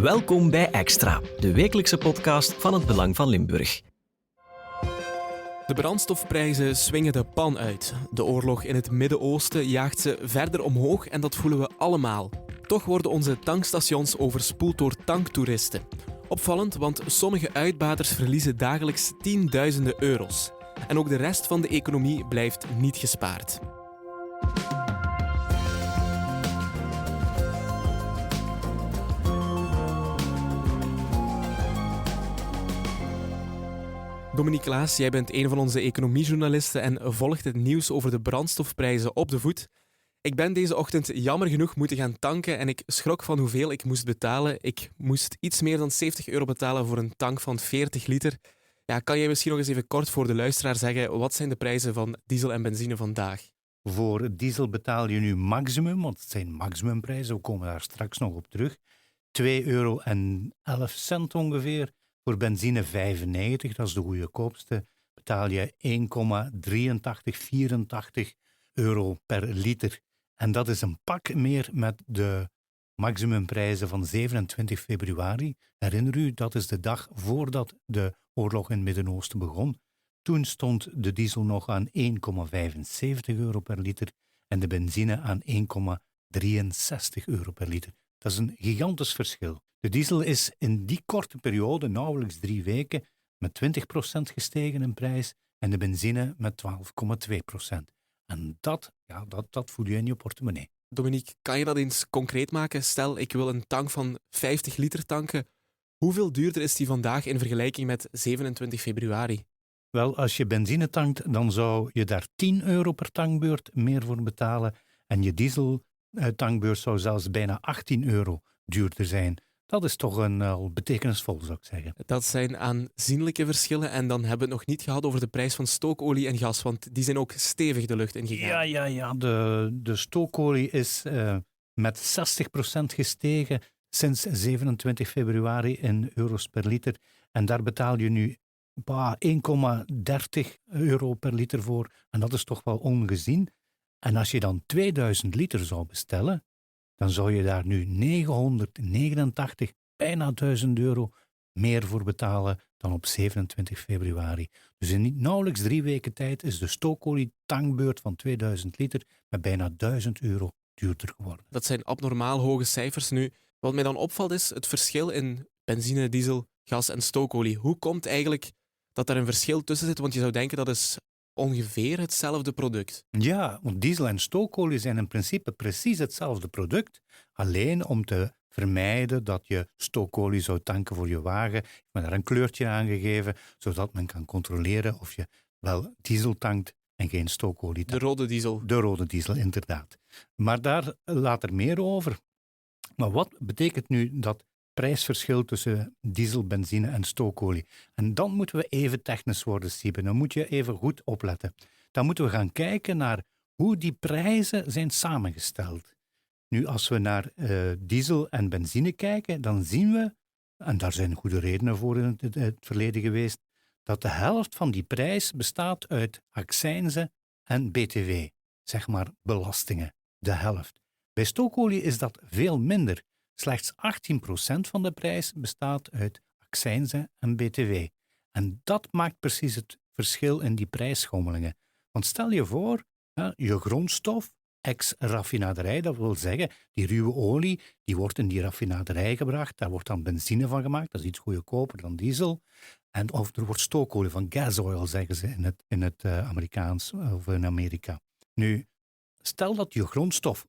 Welkom bij Extra, de wekelijkse podcast van het Belang van Limburg. De brandstofprijzen swingen de pan uit. De oorlog in het Midden-Oosten jaagt ze verder omhoog en dat voelen we allemaal. Toch worden onze tankstations overspoeld door tanktoeristen. Opvallend, want sommige uitbaters verliezen dagelijks tienduizenden euro's. En ook de rest van de economie blijft niet gespaard. Dominique Klaas, jij bent een van onze economiejournalisten en volgt het nieuws over de brandstofprijzen op de voet. Ik ben deze ochtend jammer genoeg moeten gaan tanken en ik schrok van hoeveel ik moest betalen. Ik moest iets meer dan 70 euro betalen voor een tank van 40 liter. Ja, kan jij misschien nog eens even kort voor de luisteraar zeggen, wat zijn de prijzen van diesel en benzine vandaag? Voor diesel betaal je nu maximum, want het zijn maximumprijzen, we komen daar straks nog op terug, 2,11 euro ongeveer. Voor benzine 95, dat is de goedkoopste, betaal je 1,8384 euro per liter. En dat is een pak meer met de maximumprijzen van 27 februari. Herinner u, dat is de dag voordat de oorlog in het Midden-Oosten begon. Toen stond de diesel nog aan 1,75 euro per liter en de benzine aan 1,63 euro per liter. Dat is een gigantisch verschil. De diesel is in die korte periode, nauwelijks 3 weken, met 20% gestegen in prijs en de benzine met 12,2%. En dat voel je in je portemonnee. Dominique, kan je dat eens concreet maken? Stel, ik wil een tank van 50 liter tanken. Hoeveel duurder is die vandaag in vergelijking met 27 februari? Wel, als je benzine tankt, dan zou je daar 10 euro per tankbeurt meer voor betalen. En je dieseltankbeurt zou zelfs bijna 18 euro duurder zijn. Dat is toch al betekenisvol, zou ik zeggen. Dat zijn aanzienlijke verschillen en dan hebben we het nog niet gehad over de prijs van stookolie en gas, want die zijn ook stevig de lucht ingegaan. Ja. De stookolie is met 60% gestegen sinds 27 februari in euro's per liter. En daar betaal je nu 1,30 euro per liter voor. En dat is toch wel ongezien. En als je dan 2000 liter zou bestellen, dan zou je daar nu 989, bijna 1000 euro meer voor betalen dan op 27 februari. Dus in nauwelijks 3 weken tijd is de stookolie tankbeurt van 2000 liter met bijna 1000 euro duurder geworden. Dat zijn abnormaal hoge cijfers nu. Wat mij dan opvalt is het verschil in benzine, diesel, gas en stookolie. Hoe komt eigenlijk dat er een verschil tussen zit? Want je zou denken dat is ongeveer hetzelfde product. Ja, want diesel en stookolie zijn in principe precies hetzelfde product. Alleen om te vermijden dat je stookolie zou tanken voor je wagen, heeft men daar een kleurtje aan gegeven, zodat men kan controleren of je wel diesel tankt en geen stookolie tankt. De rode diesel. De rode diesel, inderdaad. Maar daar later meer over. Maar wat betekent nu dat prijsverschil tussen diesel, benzine en stookolie? En dan moeten we even technisch worden, Siebe. Dan moet je even goed opletten. Dan moeten we gaan kijken naar hoe die prijzen zijn samengesteld. Nu, als we naar diesel en benzine kijken, dan zien we, en daar zijn goede redenen voor in het verleden geweest, dat de helft van die prijs bestaat uit accijnzen en btw. Zeg maar belastingen, de helft. Bij stookolie is dat veel minder. Slechts 18% van de prijs bestaat uit accijnzen en btw. En dat maakt precies het verschil in die prijsschommelingen. Want stel je voor, je grondstof, ex-raffinaderij, dat wil zeggen, die ruwe olie, die wordt in die raffinaderij gebracht, daar wordt dan benzine van gemaakt, dat is iets goedkoper dan diesel. Of er wordt stookolie van gasoil, zeggen ze in het Amerikaans of in Amerika. Nu, stel dat je grondstof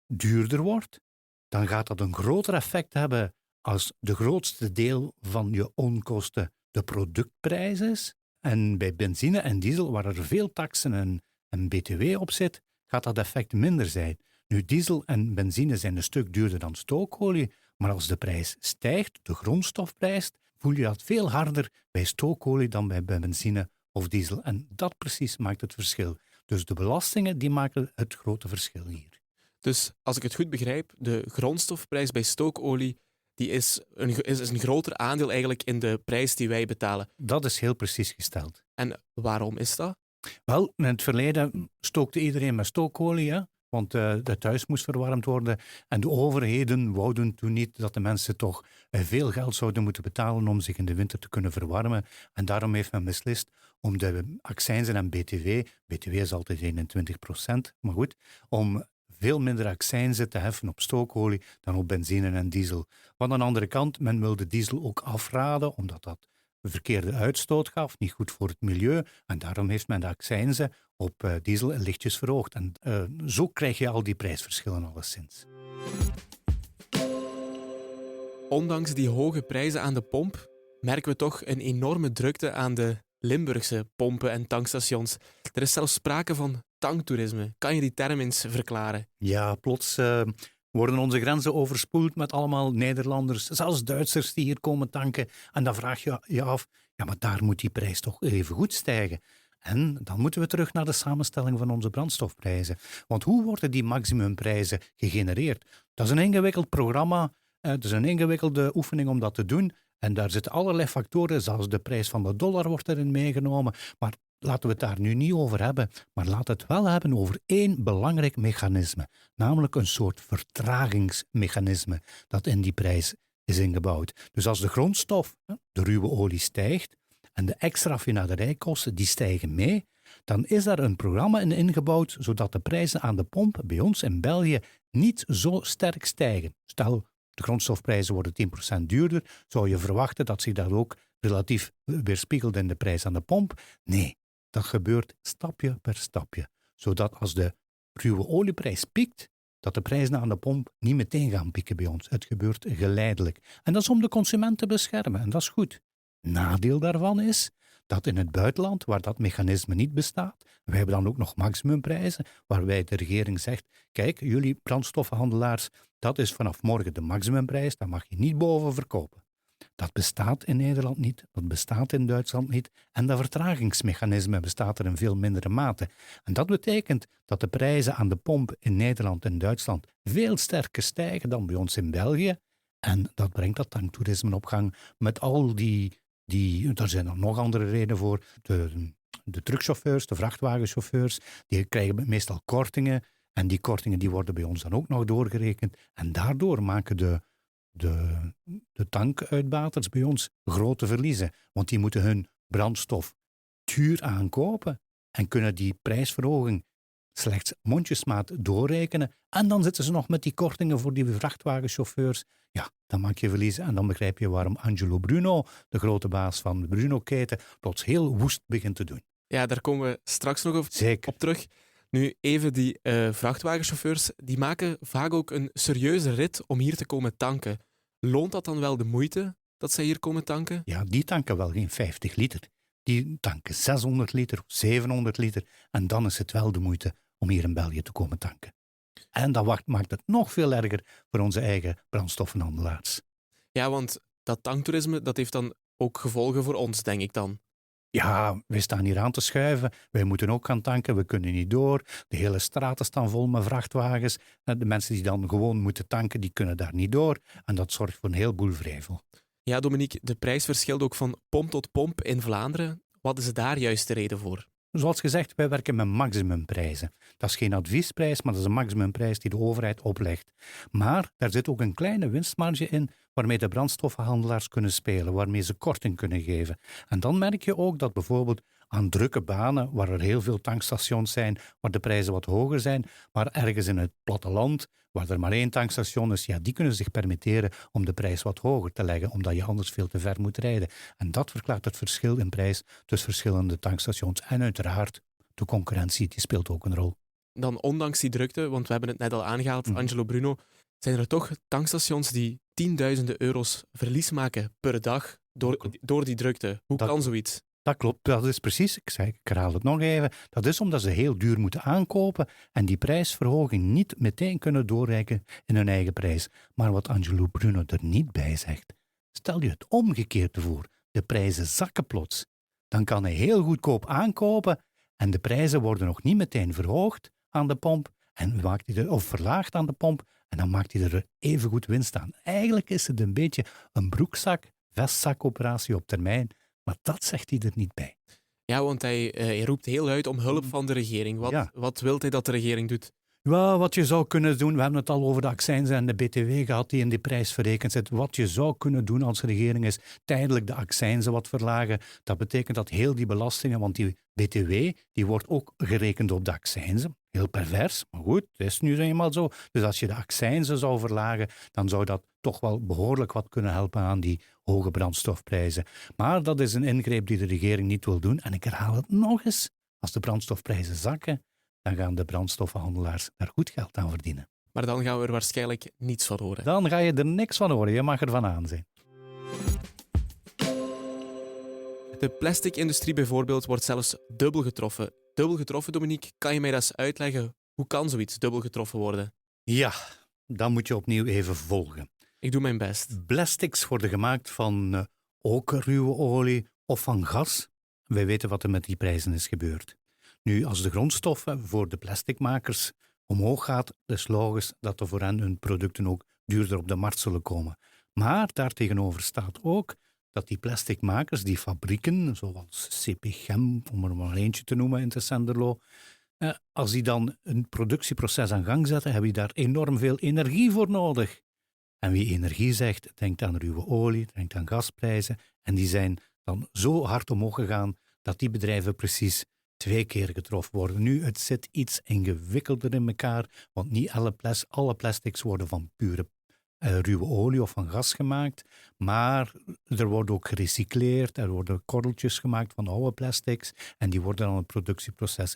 duurder wordt, dan gaat dat een groter effect hebben als de grootste deel van je onkosten de productprijs is. En bij benzine en diesel, waar er veel taxen en btw op zit, gaat dat effect minder zijn. Nu, diesel en benzine zijn een stuk duurder dan stookolie, maar als de prijs stijgt, de grondstofprijs, voel je dat veel harder bij stookolie dan bij benzine of diesel. En dat precies maakt het verschil. Dus de belastingen die maken het grote verschil hier. Dus als ik het goed begrijp, de grondstofprijs bij stookolie die is een groter aandeel eigenlijk in de prijs die wij betalen. Dat is heel precies gesteld. En waarom is dat? Wel, in het verleden stookte iedereen met stookolie. Hè? want het huis moest verwarmd worden. En de overheden wouden toen niet dat de mensen toch veel geld zouden moeten betalen om zich in de winter te kunnen verwarmen. En daarom heeft men beslist om de accijnzen en BTW is altijd 21%, maar goed, om veel minder accijnzen te heffen op stookolie dan op benzine en diesel. Van de andere kant, men wilde diesel ook afraden, omdat dat verkeerde uitstoot gaf, niet goed voor het milieu. En daarom heeft men de accijnzen op diesel lichtjes verhoogd. En zo krijg je al die prijsverschillen alleszins. Ondanks die hoge prijzen aan de pomp merken we toch een enorme drukte aan de Limburgse pompen en tankstations. Er is zelfs sprake van tanktoerisme. Kan je die term eens verklaren? Ja, plots worden onze grenzen overspoeld met allemaal Nederlanders, zelfs Duitsers die hier komen tanken. En dan vraag je je af, ja, maar daar moet die prijs toch even goed stijgen. En dan moeten we terug naar de samenstelling van onze brandstofprijzen. Want hoe worden die maximumprijzen gegenereerd? Dat is een ingewikkeld programma, het is een ingewikkelde oefening om dat te doen. En daar zitten allerlei factoren, zelfs de prijs van de dollar wordt erin meegenomen. Maar laten we het daar nu niet over hebben, maar laten we het wel hebben over één belangrijk mechanisme. Namelijk een soort vertragingsmechanisme dat in die prijs is ingebouwd. Dus als de grondstof, de ruwe olie, stijgt en de extra raffinaderijkosten die stijgen mee, dan is daar een programma in ingebouwd zodat de prijzen aan de pomp bij ons in België niet zo sterk stijgen. Stel, de grondstofprijzen worden 10% duurder, zou je verwachten dat zich dat ook relatief weerspiegelt in de prijs aan de pomp? Nee, dat gebeurt stapje per stapje. Zodat als de ruwe olieprijs piekt, dat de prijzen aan de pomp niet meteen gaan pieken bij ons. Het gebeurt geleidelijk. En dat is om de consument te beschermen, en dat is goed. Nadeel daarvan is dat in het buitenland, waar dat mechanisme niet bestaat, wij hebben dan ook nog maximumprijzen, waarbij de regering zegt, kijk, jullie brandstoffenhandelaars, dat is vanaf morgen de maximumprijs, daar mag je niet boven verkopen. Dat bestaat in Nederland niet, dat bestaat in Duitsland niet en dat vertragingsmechanisme bestaat er in veel mindere mate. En dat betekent dat de prijzen aan de pomp in Nederland en Duitsland veel sterker stijgen dan bij ons in België. En dat brengt dat tanktoerisme op gang met al daar zijn er nog andere redenen voor. De truckchauffeurs, de vrachtwagenchauffeurs, die krijgen meestal kortingen. En die kortingen die worden bij ons dan ook nog doorgerekend. En daardoor maken de tankuitbaters bij ons grote verliezen. Want die moeten hun brandstof duur aankopen en kunnen die prijsverhoging slechts mondjesmaat doorrekenen. En dan zitten ze nog met die kortingen voor die vrachtwagenchauffeurs. Ja, dan maak je verliezen. En dan begrijp je waarom Angelo Bruno, de grote baas van de Bruno-keten, plots heel woest begint te doen. Ja, daar komen we straks nog op terug. Nu, even die vrachtwagenchauffeurs, die maken vaak ook een serieuze rit om hier te komen tanken. Loont dat dan wel de moeite dat zij hier komen tanken? Ja, die tanken wel geen 50 liter. Die tanken 600 liter, 700 liter. En dan is het wel de moeite om hier in België te komen tanken. En dat maakt het nog veel erger voor onze eigen brandstoffenhandelaars. Ja, want dat tanktoerisme, dat heeft dan ook gevolgen voor ons, denk ik dan. Ja, wij staan hier aan te schuiven. Wij moeten ook gaan tanken, we kunnen niet door. De hele straten staan vol met vrachtwagens. De mensen die dan gewoon moeten tanken, die kunnen daar niet door. En dat zorgt voor een heleboel wrevel. Ja, Dominique, de prijs verschilt ook van pomp tot pomp in Vlaanderen. Wat is daar juist de reden voor? Zoals gezegd, wij werken met maximumprijzen. Dat is geen adviesprijs, maar dat is een maximumprijs die de overheid oplegt. Maar daar zit ook een kleine winstmarge in waarmee de brandstoffenhandelaars kunnen spelen, waarmee ze korting kunnen geven. En dan merk je ook dat bijvoorbeeld aan drukke banen, waar er heel veel tankstations zijn, waar de prijzen wat hoger zijn, maar ergens in het platteland, waar er maar 1 tankstation is, ja, die kunnen zich permitteren om de prijs wat hoger te leggen, omdat je anders veel te ver moet rijden. En dat verklaart het verschil in prijs tussen verschillende tankstations. En uiteraard, de concurrentie, die speelt ook een rol. Dan ondanks die drukte, want we hebben het net al aangehaald, Angelo Bruno, zijn er toch tankstations die tienduizenden euro's verlies maken per dag door die drukte. Hoe kan zoiets? Dat klopt, dat is precies, ik herhaal het nog even, dat is omdat ze heel duur moeten aankopen en die prijsverhoging niet meteen kunnen doorreiken in hun eigen prijs. Maar wat Angelo Bruno er niet bij zegt, stel je het omgekeerde voor, de prijzen zakken plots. Dan kan hij heel goedkoop aankopen en de prijzen worden nog niet meteen verhoogd aan de pomp of verlaagd aan de pomp en dan maakt hij er even goed winst aan. Eigenlijk is het een beetje een vestzakoperatie op termijn. Maar dat zegt hij er niet bij. Ja, want hij roept heel luid om hulp van de regering. Wat wil hij dat de regering doet? Ja, wat je zou kunnen doen, we hebben het al over de accijnzen en de BTW gehad die in die prijs verrekend zit. Wat je zou kunnen doen als regering is tijdelijk de accijnzen wat verlagen. Dat betekent dat heel die belastingen, want die BTW die wordt ook gerekend op de accijnzen. Heel pervers, maar goed, het is nu eenmaal zo. Dus als je de accijnzen zou verlagen, dan zou dat toch wel behoorlijk wat kunnen helpen aan die hoge brandstofprijzen. Maar dat is een ingreep die de regering niet wil doen. En ik herhaal het nog eens, als de brandstofprijzen zakken, dan gaan de brandstoffenhandelaars daar goed geld aan verdienen. Maar dan gaan we er waarschijnlijk niets van horen. Dan ga je er niks van horen, je mag ervan aan zijn. De plasticindustrie bijvoorbeeld wordt zelfs dubbel getroffen. Dubbel getroffen, Dominique, kan je mij dat eens uitleggen? Hoe kan zoiets dubbel getroffen worden? Ja, dan moet je opnieuw even volgen. Ik doe mijn best. Plastics worden gemaakt van ook ruwe olie of van gas. Wij weten wat er met die prijzen is gebeurd. Nu, als de grondstoffen voor de plasticmakers omhoog gaat, is logisch dat er voor hen hun producten ook duurder op de markt zullen komen. Maar daartegenover staat ook dat die plasticmakers, die fabrieken, zoals CP Chem, om er maar eentje te noemen in Tessenderlo, als die dan een productieproces aan gang zetten, hebben die daar enorm veel energie voor nodig. En wie energie zegt, denkt aan ruwe olie, denkt aan gasprijzen. En die zijn dan zo hard omhoog gegaan dat die bedrijven precies 2 keer getroffen worden. Nu, het zit iets ingewikkelder in elkaar, want niet alle plastics worden van pure ruwe olie of van gas gemaakt, maar er wordt ook gerecycleerd, er worden korreltjes gemaakt van oude plastics en die worden dan in het productieproces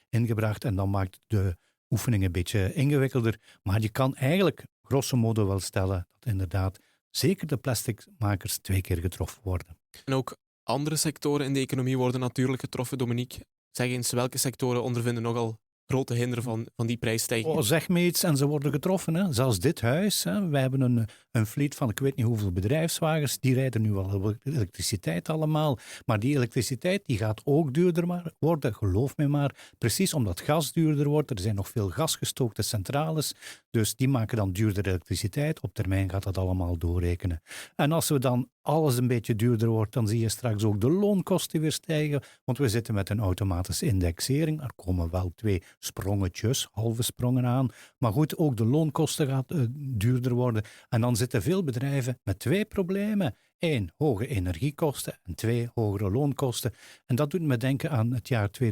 ingebracht en dan maakt de oefening een beetje ingewikkelder. Maar je kan eigenlijk grosso modo wel stellen dat inderdaad zeker de plasticmakers 2 keer getroffen worden. En ook andere sectoren in de economie worden natuurlijk getroffen, Dominique. Zeg eens, welke sectoren ondervinden nogal grote hinder van die prijsstijging? Oh, zeg me iets en ze worden getroffen. Hè. Zelfs dit huis, hè. Wij hebben een fleet van ik weet niet hoeveel bedrijfswagens, die rijden nu wel op elektriciteit allemaal. Maar die elektriciteit die gaat ook duurder worden, geloof me maar. Precies omdat gas duurder wordt, er zijn nog veel gasgestookte centrales, dus die maken dan duurder elektriciteit. Op termijn gaat dat allemaal doorrekenen. En als we dan alles een beetje duurder wordt, dan zie je straks ook de loonkosten weer stijgen, want we zitten met een automatische indexering. Er komen wel 2 sprongetjes, halve sprongen aan. Maar goed, ook de loonkosten gaat duurder worden. En dan zitten veel bedrijven met 2 problemen. 1, hoge energiekosten en 2, hogere loonkosten. En dat doet me denken aan het jaar 2022-2023,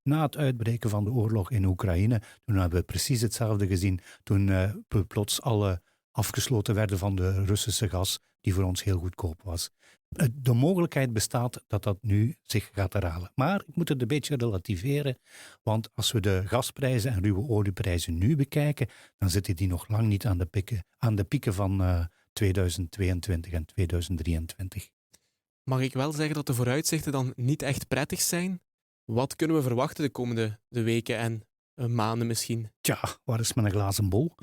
na het uitbreken van de oorlog in Oekraïne. Toen hebben we precies hetzelfde gezien. Toen plots alle afgesloten werden van de Russische gas, die voor ons heel goedkoop was. De mogelijkheid bestaat dat dat nu zich gaat herhalen. Maar ik moet het een beetje relativeren, want als we de gasprijzen en ruwe olieprijzen nu bekijken, dan zitten die nog lang niet aan de pieken van 2022 en 2023. Mag ik wel zeggen dat de vooruitzichten dan niet echt prettig zijn? Wat kunnen we verwachten de komende weken en maanden misschien? Tja, waar is mijn glazen bol?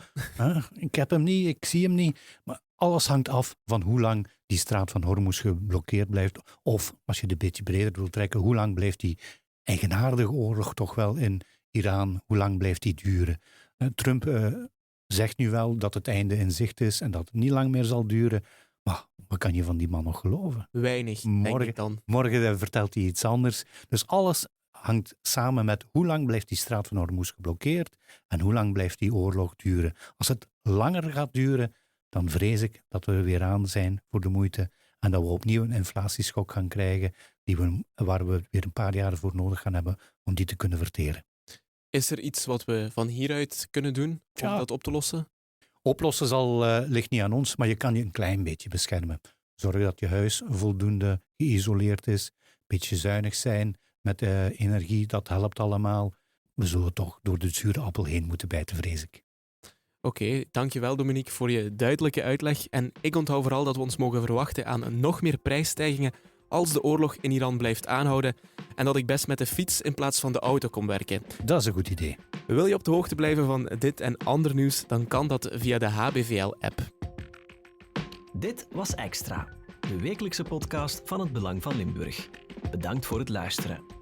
Ik heb hem niet, ik zie hem niet. Maar alles hangt af van hoe lang die straat van Hormuz geblokkeerd blijft. Of, als je het een beetje breder wilt trekken, hoe lang blijft die eigenaardige oorlog toch wel in Iran, hoe lang blijft die duren? Trump zegt nu wel dat het einde in zicht is en dat het niet lang meer zal duren. Maar wat kan je van die man nog geloven? Weinig, denk ik dan. Morgen vertelt hij iets anders. Dus alles hangt samen met hoe lang blijft die straat van Hormuz geblokkeerd en hoe lang blijft die oorlog duren. Als het langer gaat duren, dan vrees ik dat we er weer aan zijn voor de moeite en dat we opnieuw een inflatieschok gaan krijgen waar we weer een paar jaar voor nodig gaan hebben om die te kunnen verteren. Is er iets wat we van hieruit kunnen doen om dat op te lossen? Oplossen ligt niet aan ons, maar je kan je een klein beetje beschermen. Zorg dat je huis voldoende geïsoleerd is, een beetje zuinig zijn met energie, dat helpt allemaal. We zullen toch door de zure appel heen moeten bijten, vrees ik. Oké, dankjewel Dominique voor je duidelijke uitleg. En ik onthoud vooral dat we ons mogen verwachten aan nog meer prijsstijgingen als de oorlog in Iran blijft aanhouden en dat ik best met de fiets in plaats van de auto kom werken. Dat is een goed idee. Wil je op de hoogte blijven van dit en ander nieuws, dan kan dat via de HBVL-app. Dit was Extra, de wekelijkse podcast van het Belang van Limburg. Bedankt voor het luisteren.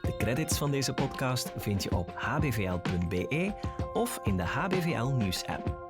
De credits van deze podcast vind je op hbvl.be of in de HBVL Nieuws-app.